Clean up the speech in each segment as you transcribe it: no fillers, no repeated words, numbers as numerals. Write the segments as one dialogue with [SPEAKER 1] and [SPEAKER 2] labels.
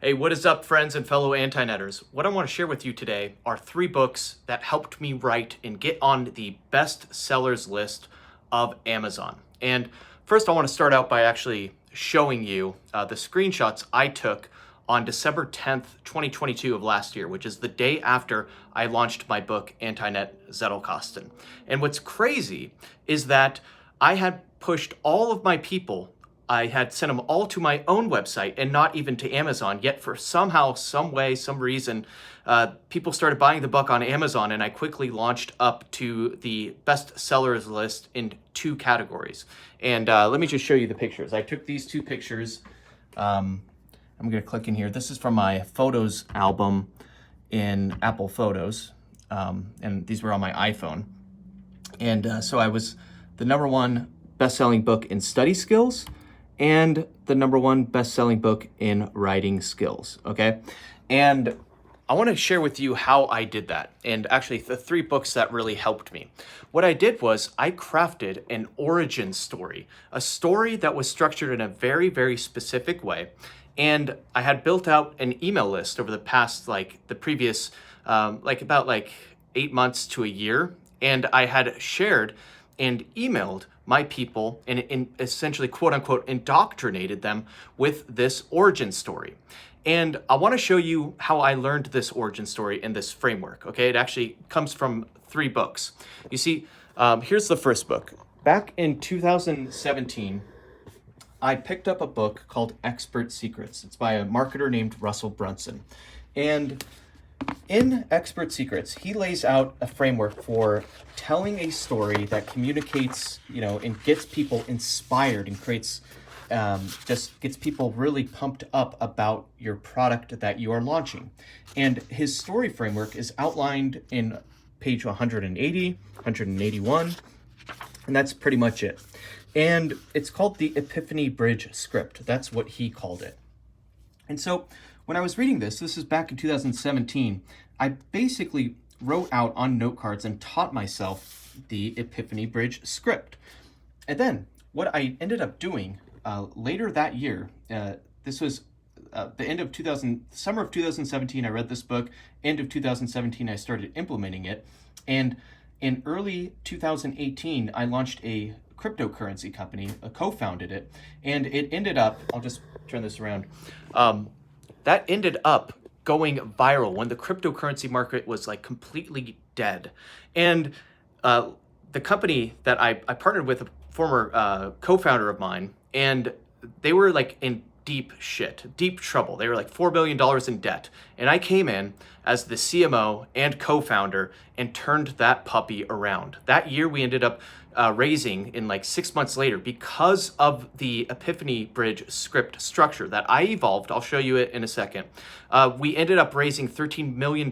[SPEAKER 1] Hey, what is up, friends and fellow anti-netters? What I want to share with you today are 3 books that helped me write and get on the best sellers list of Amazon. And first, I want to start out by actually showing you the screenshots I took on December 10th, 2022 of last year, which is the day after I launched my book, Anti-Net Zettelkasten. And what's crazy is that I had pushed all of my people. I had sent them all to my own website and not even to Amazon, yet for somehow, some way, some reason, people started buying the book on Amazon, and I quickly launched up to the best sellers list in 2 categories. And let me just show you the pictures. I took these 2 pictures. I'm gonna click in here. This is from my photos album in Apple Photos, and these were on my iPhone. And so I was the #1 best-selling book in study skills, and the #1 best-selling book in writing skills, okay? And I want to share with you how I did that, and actually the 3 books that really helped me. What I did was I crafted an origin story, a story that was structured in a very, very specific way, and I had built out an email list over the past, the previous, about 8 months to a year, and I had shared and emailed my people and essentially, quote unquote, indoctrinated them with this origin story. And I want to show you how I learned this origin story in this framework, okay? It actually comes from 3 books. You see, here's the first book. Back in 2017, I picked up a book called Expert Secrets. It's by a marketer named Russell Brunson. And in Expert Secrets, he lays out a framework for telling a story that communicates, and gets people inspired and creates, just gets people really pumped up about your product that you are launching. And his story framework is outlined in page 180, 181, and that's pretty much it. And it's called the Epiphany Bridge Script. That's what he called it. And so when I was reading this is back in 2017, I basically wrote out on note cards and taught myself the Epiphany Bridge script. And then what I ended up doing later that year, this was the end of summer of 2017, I read this book. End of 2017, I started implementing it. And in early 2018, I launched a cryptocurrency company, co-founded it, and it ended up, I'll just turn this around, that ended up going viral when the cryptocurrency market was completely dead. And the company that I partnered with, a former co-founder of mine, and they were in deep trouble. They were $4 billion in debt. And I came in as the CMO and co-founder and turned that puppy around. That year we ended up raising in 6 months later, because of the Epiphany Bridge script structure that I evolved. I'll show you it in a second. We ended up raising $13 million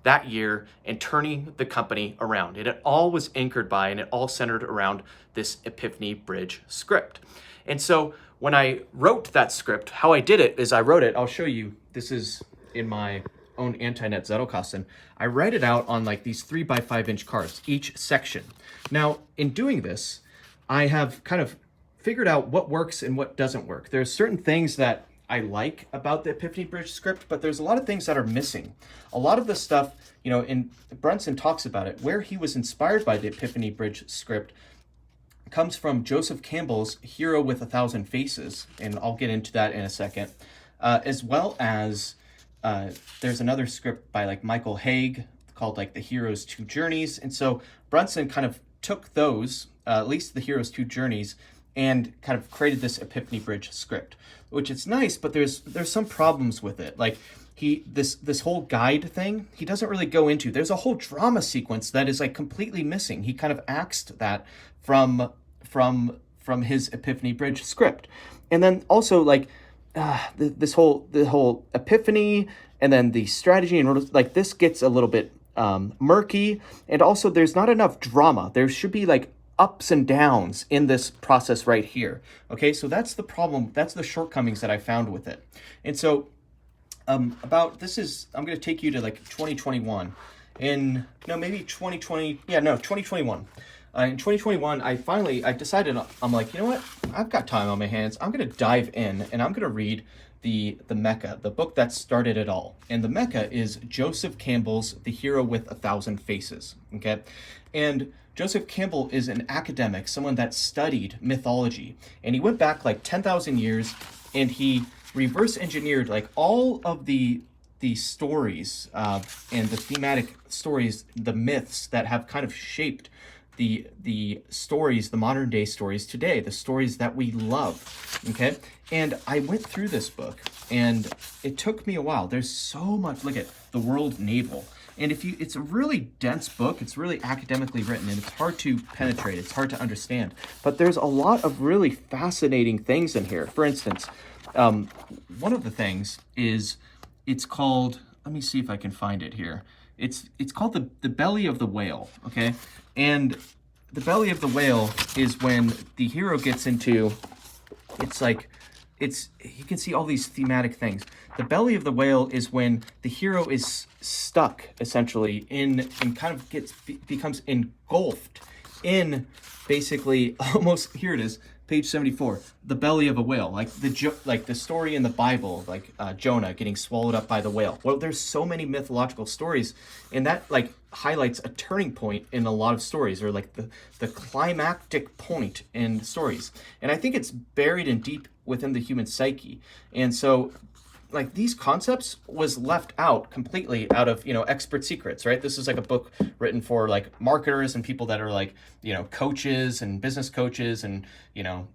[SPEAKER 1] that year and turning the company around. And it all was anchored by, and it all centered around this Epiphany Bridge script. And so when I wrote that script, how I did it is I wrote it, I'll show you, this is in my own Anti-Net Zettelkasten. I write it out on these 3x5-inch cards, each section. Now, in doing this, I have kind of figured out what works and what doesn't work. There's certain things that I like about the Epiphany Bridge script, but there's a lot of things that are missing. A lot of the stuff, and Brunson talks about it, where he was inspired by the Epiphany Bridge script comes from Joseph Campbell's Hero with 1,000 Faces, and I'll get into that in a second, as well as there's another script by Michael Haig called The Hero's 2 Journeys. And so Brunson kind of took those, at least the Hero's 2 Journeys, and kind of created this Epiphany Bridge script, which is nice, but there's some problems with it. This whole guide thing, he doesn't really go into. There's a whole drama sequence that is completely missing. He kind of axed that from his Epiphany Bridge script. And then also the whole epiphany and then the strategy and this gets a little bit murky, and also there's not enough drama. There should be ups and downs in this process right here. Okay, so that's the problem. That's the shortcomings that I found with it. And so I'm going to take you to 2021. 2021. in 2021, I decided, I'm like, you know what? I've got time on my hands. I'm going to dive in and I'm going to read the Mecca, the book that started it all. And the Mecca is Joseph Campbell's The Hero with a Thousand Faces. Okay. And Joseph Campbell is an academic, someone that studied mythology. And he went back like 10,000 years and he reverse engineered like all of the stories and the thematic stories, the myths that have kind of shaped the stories, the modern day stories today, the stories that we love. Okay. And I went through this book and it took me a while. There's so much. Look at the World Naval. And it's a really dense book. It's really academically written and it's hard to penetrate. It's hard to understand. But there's a lot of really fascinating things in here. For instance, one of the things is it's called, let me see if I can find it here. It's called the belly of the whale, okay? And the belly of the whale is when the hero gets into, you can see all these thematic things. The belly of the whale is when the hero is stuck essentially and kind of becomes engulfed in basically almost, here it is, page 74, the belly of a whale, like the story in the Bible, like Jonah getting swallowed up by the whale. Well, there's so many mythological stories, and that like highlights a turning point in a lot of stories, or like the climactic point in stories. And I think it's buried in deep within the human psyche. And so like these concepts was left out completely out of, expert secrets, right? This is like a book written for like marketers and people that are like, coaches and business coaches and,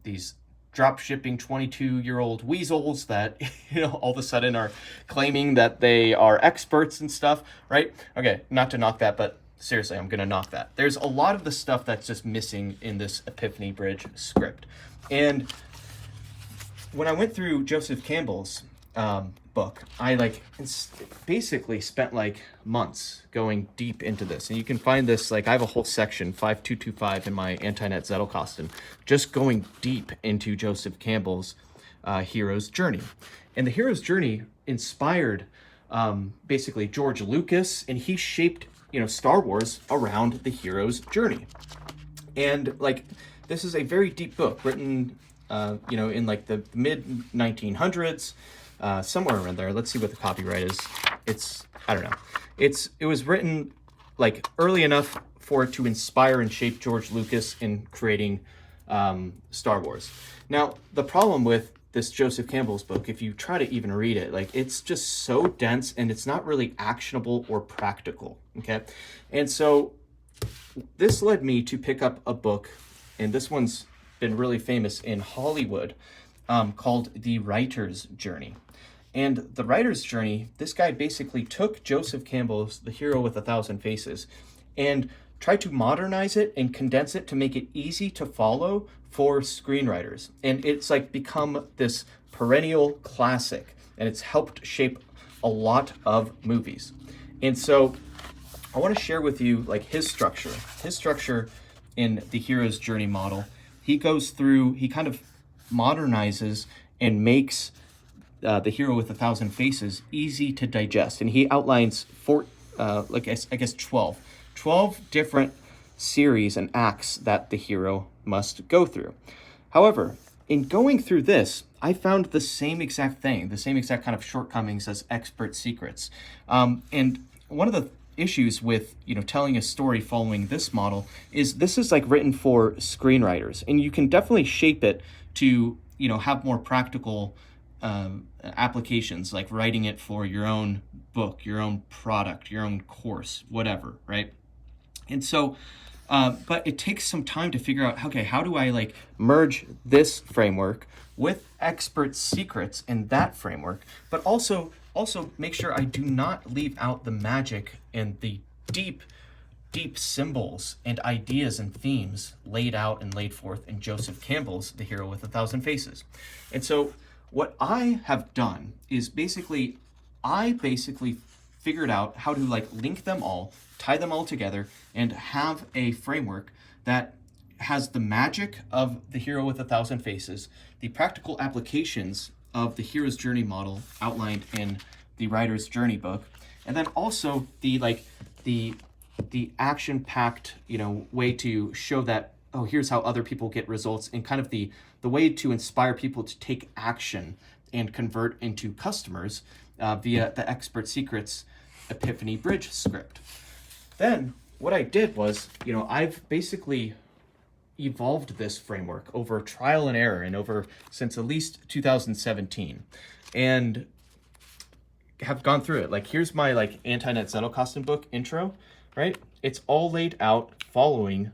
[SPEAKER 1] these drop shipping 22-year-old weasels that, all of a sudden are claiming that they are experts and stuff, right? Okay, not to knock that, but seriously, I'm going to knock that. There's a lot of the stuff that's just missing in this Epiphany Bridge script. And when I went through Joseph Campbell's book, I basically spent like months going deep into this. And you can find this, I have a whole section, 5225 in my Antinet Zettelkasten, just going deep into Joseph Campbell's hero's journey. And the hero's journey inspired basically George Lucas, and he shaped, Star Wars around the hero's journey. And this is a very deep book written, in the mid 1900s. Somewhere around there. Let's see what the copyright is. I don't know. It was written early enough for it to inspire and shape George Lucas in creating Star Wars. Now, the problem with this Joseph Campbell's book, if you try to even read it, it's just so dense and it's not really actionable or practical. Okay. And so this led me to pick up a book, and this one's been really famous in Hollywood, called The Writer's Journey. And The Writer's Journey, this guy basically took Joseph Campbell's The Hero with a Thousand Faces and tried to modernize it and condense it to make it easy to follow for screenwriters. And it's become this perennial classic, and it's helped shape a lot of movies. And so I want to share with you his structure in the hero's journey model. He kind of modernizes and makes the hero with a thousand faces easy to digest. And he outlines 12 different series and acts that the hero must go through. However, in going through this, I found the same exact thing, the same exact kind of shortcomings as expert secrets. And one of the issues with telling a story following this model is this is written for screenwriters, and you can definitely shape it to have more practical applications, like writing it for your own book, your own product, your own course, whatever, right? And so but it takes some time to figure out, okay, how do I merge this framework with expert secrets in that framework, but also make sure I do not leave out the magic and the deep symbols and ideas and themes laid out and laid forth in Joseph Campbell's The Hero with a Thousand Faces. And so what I have done is I figured out how to link them all, tie them all together, and have a framework that has the magic of The Hero with a Thousand Faces, the practical applications of the hero's journey model outlined in the writer's journey book, and then also the the action-packed, way to show that, oh, here's how other people get results, and kind of the way to inspire people to take action and convert into customers via the Expert Secrets Epiphany Bridge script. Then what I did was, I've basically evolved this framework over trial and error and over since at least 2017, and have gone through it. Like, here's my anti-net Zettelkasten book intro, right? It's all laid out following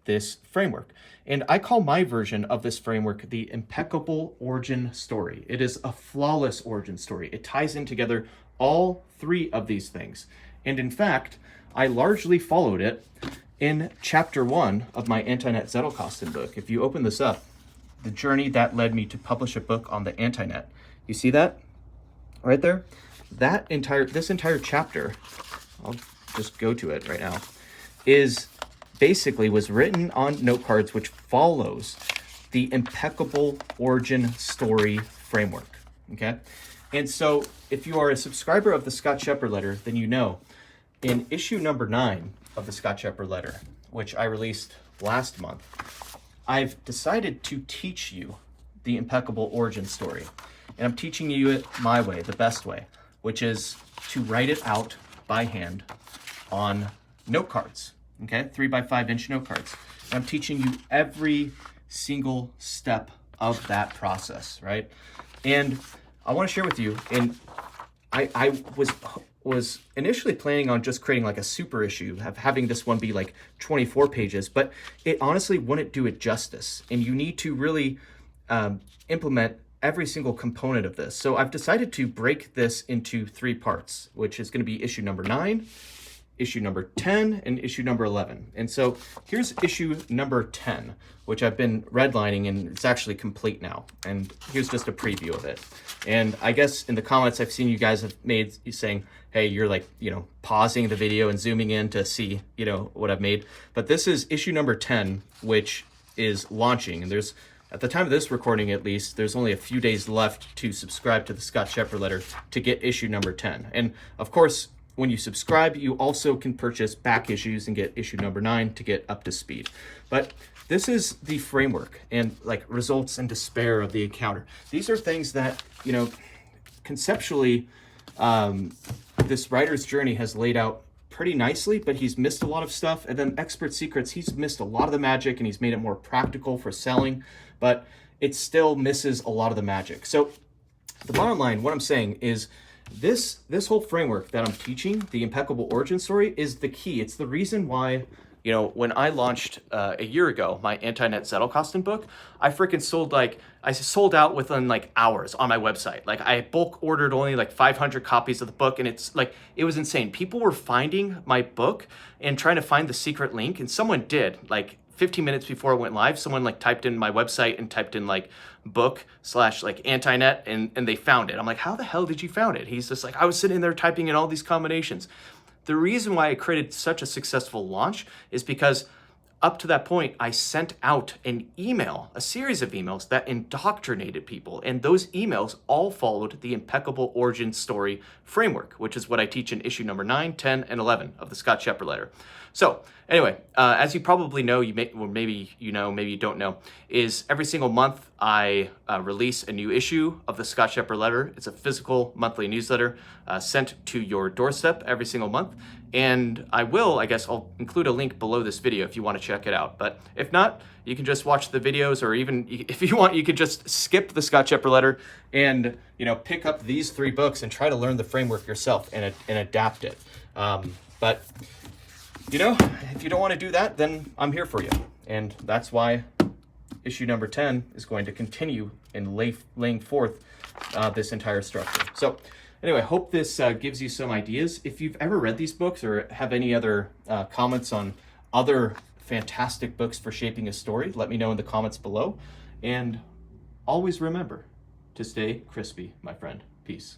[SPEAKER 1] this framework. And I call my version of this framework the Impeccable origin story. It is a flawless origin story. It ties in together all three of these things. And in fact, I largely followed it in chapter 1 of my anti-net Zettelkasten book. If you open this up, the journey that led me to publish a book on the anti-net. You see that right there? This entire chapter, I'll just go to it right now, was written on note cards, which follows the Impeccable origin story framework. Okay. And so if you are a subscriber of the Scott Shepherd letter, then in issue number 9 of the Scott Shepherd letter, which I released last month, I've decided to teach you the Impeccable origin story. And I'm teaching you it my way, the best way, which is to write it out by hand on note cards, okay? 3x5-inch note cards. And I'm teaching you every single step of that process, right? And I want to share with you, and I was initially planning on just creating a super issue, having this one be 24 pages, but it honestly wouldn't do it justice. And you need to really implement every single component of this. So I've decided to break this into 3 parts, which is going to be issue number 9, issue number 10, and issue number 11. And so here's issue number 10, which I've been redlining, and it's actually complete now. And here's just a preview of it. And I guess in the comments I've seen you guys have made saying, hey, you're pausing the video and zooming in to see, what I've made. But this is issue number 10, which is launching. And at the time of this recording, at least, there's only a few days left to subscribe to the Scott Shepherd letter to get issue number 10. And of course, when you subscribe, you also can purchase back issues and get issue number 9 to get up to speed. But this is the framework and results and despair of the encounter. These are things that, conceptually, this writer's journey has laid out pretty nicely, but he's missed a lot of stuff. And then Expert Secrets, he's missed a lot of the magic and he's made it more practical for selling, but it still misses a lot of the magic. So the bottom line, what I'm saying is this whole framework that I'm teaching, the Impeccable origin story, is the key. It's the reason why, when I launched a year ago, my anti-net Zettelkasten book, I freaking sold out within hours on my website. I bulk ordered only 500 copies of the book, and it was insane. People were finding my book and trying to find the secret link, and someone did 15 minutes before it went live. Someone typed in my website and typed in book / anti-net, and they found it. I'm like, how the hell did you found it? He's just I was sitting there typing in all these combinations. The reason why I created such a successful launch is because up to that point, I sent out a series of emails that indoctrinated people. And those emails all followed the Impeccable origin story framework, which is what I teach in issue number 9, 10, and 11 of the Scott Shepherd letter. So anyway, as you probably know, maybe you don't know, is every single month I release a new issue of the Scott Shepherd letter. It's a physical monthly newsletter sent to your doorstep every single month. And I'll include a link below this video if you want to check it out. But if not, you can just watch the videos, or even if you want, you could just skip the Scott Shepherd letter and pick up these 3 books and try to learn the framework yourself and adapt it. But if you don't want to do that, then I'm here for you. And that's why issue number 10 is going to continue in laying forth this entire structure. So anyway, hope this gives you some ideas. If you've ever read these books or have any other comments on other fantastic books for shaping a story, let me know in the comments below. And always remember to stay crispy, my friend. Peace.